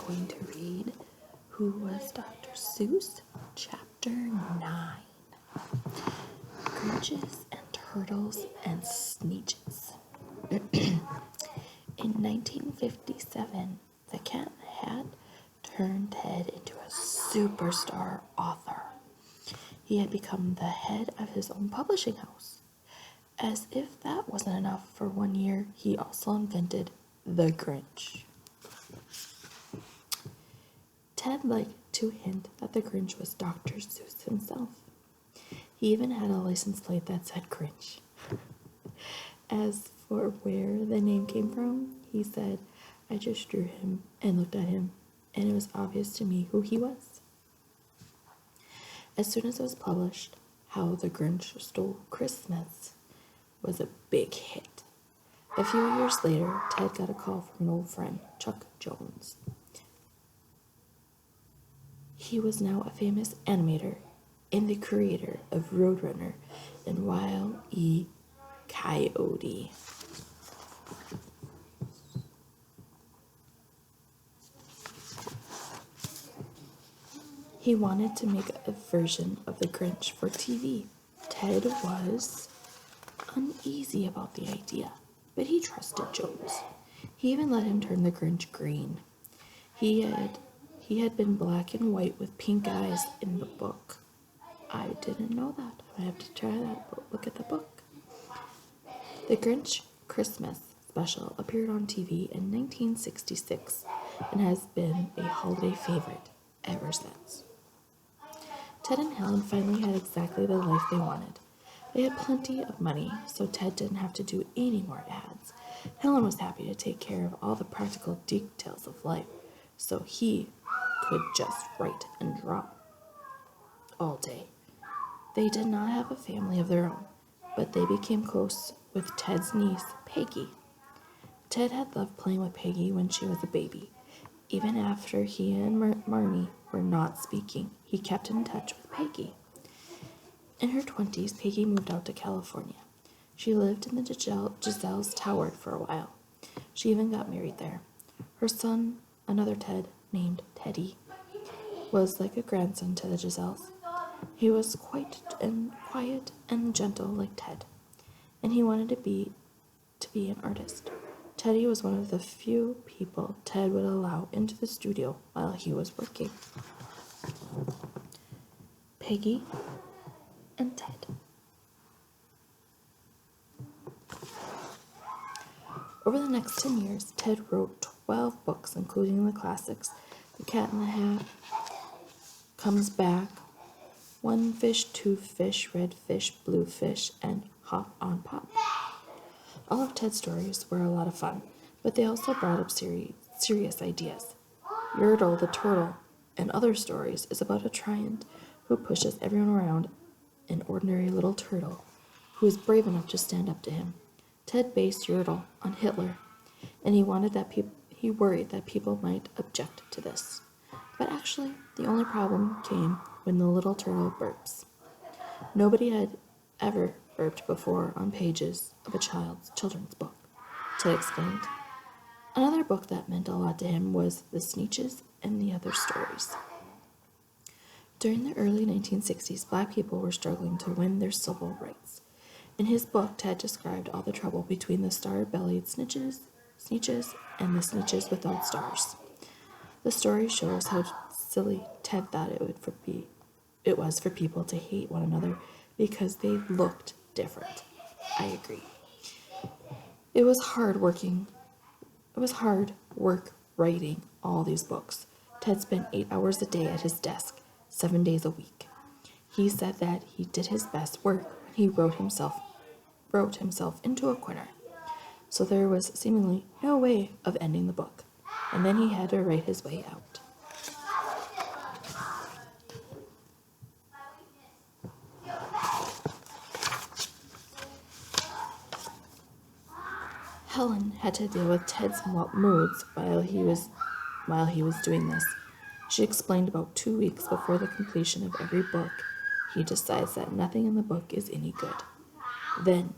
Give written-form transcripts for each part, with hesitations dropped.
going to read Who Was Dr. Seuss? Chapter 9. Grinches and Turtles and Sneetches. In 1957, the cat had turned Ted into a superstar author. He had become the head of his own publishing house. As if that wasn't enough, for 1 year, he also invented the Grinch. Ted liked to hint that the Grinch was Dr. Seuss himself. He even had a license plate that said Grinch. As for where the name came from, he said, I just drew him and looked at him, and it was obvious to me who he was. As soon as it was published, How the Grinch Stole Christmas was a big hit. A few years later, Ted got a call from an old friend, Chuck Jones. He was now a famous animator and the creator of Roadrunner and Wile E. Coyote. He wanted to make a version of the Grinch for TV. Ted was uneasy about the idea, but he trusted Jones. He even let him turn the Grinch green. He had been black and white with pink eyes in the book. I didn't know that. I have to try that, but look at the book. The Grinch Christmas special appeared on TV in 1966 and has been a holiday favorite ever since. Ted and Helen finally had exactly the life they wanted. They had plenty of money, so Ted didn't have to do any more ads. Helen was happy to take care of all the practical details of life, so he could just write and draw all day. They did not have a family of their own, but they became close with Ted's niece, Peggy. Ted had loved playing with Peggy when she was a baby. Even after he and Marnie were not speaking, he kept in touch with Peggy. In her 20s, Peggy moved out to California. She lived in the Giselle's Tower for a while. She even got married there. Her son, another Ted named Teddy, was like a grandson to the Giselles. He was quiet and gentle like Ted, and he wanted to be an artist. Teddy was one of the few people Ted would allow into the studio while he was working. Peggy and Ted. Over the next 10 years, Ted wrote 12 books, including the classics The Cat in the Hat, Comes Back, One Fish, Two Fish, Red Fish, Blue Fish, and Hop on Pop. All of Ted's stories were a lot of fun, but they also brought up serious ideas. Yertle the Turtle and Other Stories is about a giant who pushes everyone around, an ordinary little turtle who is brave enough to stand up to him. Ted based Yertle on Hitler, and he worried that people might object to this. But actually, the only problem came when the little turtle burps. Nobody had ever burped before on pages of a children's book, Ted explained. Another book that meant a lot to him was The Sneetches and the Other Stories. During the early 1960s, Black people were struggling to win their civil rights. In his book, Ted described all the trouble between the star-bellied Sneetches and the Sneetches without stars. The story shows how silly Ted thought it was for people to hate one another because they looked different. I agree. It was hard work writing all these books. Ted spent 8 hours a day at his desk, 7 days a week. He said that he did his best work when he wrote himself into a corner. So there was seemingly no way of ending the book, and then he had to write his way out. Helen had to deal with Ted's moods while he was doing this. She explained about 2 weeks before the completion of every book, he decides that nothing in the book is any good. Then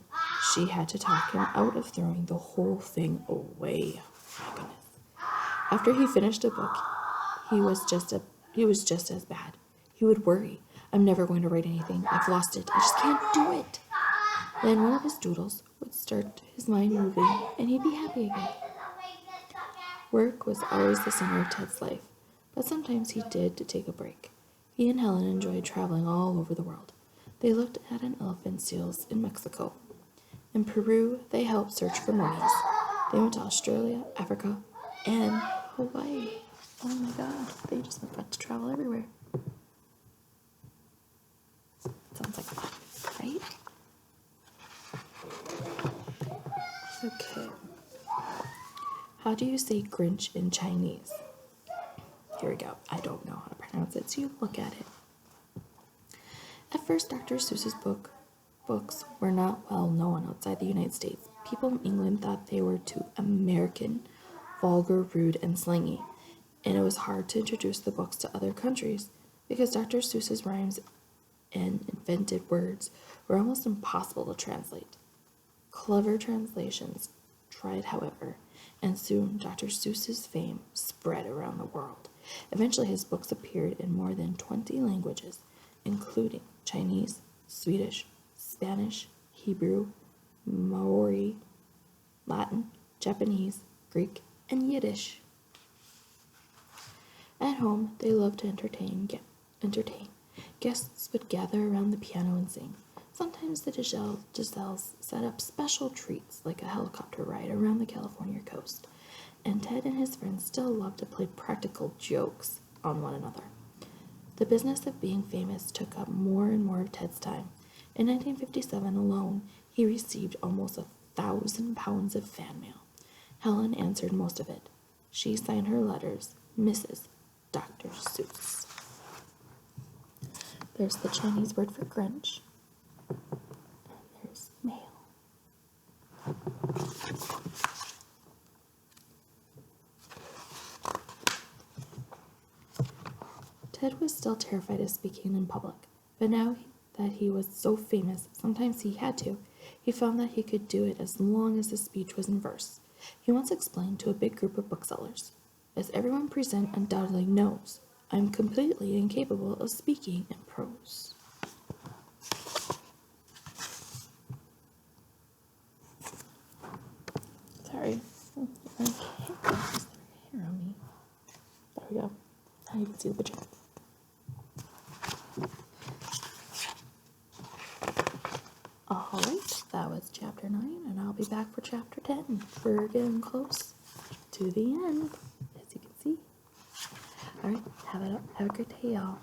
she had to talk him out of throwing the whole thing away. My goodness. After he finished a book, he was just as bad. He would worry. I'm never going to write anything. I've lost it. I just can't do it. Then one of his doodles would start his mind moving, and he'd be happy again. Work was always the center of Ted's life, but sometimes he did to take a break. He and Helen enjoyed traveling all over the world. They looked at an elephant seals in Mexico. In Peru, they helped search for mummies. They went to Australia, Africa, and Hawaii. Oh my god, they just got to travel everywhere. Sounds like fun, right? Okay. How do you say Grinch in Chinese? Here we go. I don't know how to pronounce it, so you look at it. At first, Dr. Seuss's books were not well known outside the United States. People in England thought they were too American, vulgar, rude, and slangy, and it was hard to introduce the books to other countries because Dr. Seuss's rhymes and invented words were almost impossible to translate. Clever translations tried, however, and soon Dr. Seuss's fame spread around the world. Eventually, his books appeared in more than 20 languages, including Chinese, Swedish, Spanish, Hebrew, Maori, Latin, Japanese, Greek, and Yiddish. At home, they loved to entertain. Guests would gather around the piano and sing. Sometimes the Giselles set up special treats like a helicopter ride around the California coast, and Ted and his friends still loved to play practical jokes on one another. The business of being famous took up more and more of Ted's time. In 1957 alone, he received almost 1,000 pounds of fan mail. Helen answered most of it. She signed her letters, Mrs. Dr. Seuss. There's the Chinese word for Grinch. And there's mail. Ted was still terrified of speaking in public, but now that he was so famous, sometimes he had to. He found that he could do it as long as the speech was in verse. He once explained to a big group of booksellers, "As everyone present undoubtedly knows, I am completely incapable of speaking in prose." Sorry. I can't get hair on me. There we go. Now you can see the picture. Alright, that was chapter 9, and I'll be back for chapter 10. We're getting close to the end, as you can see. Alright, have a great day, y'all.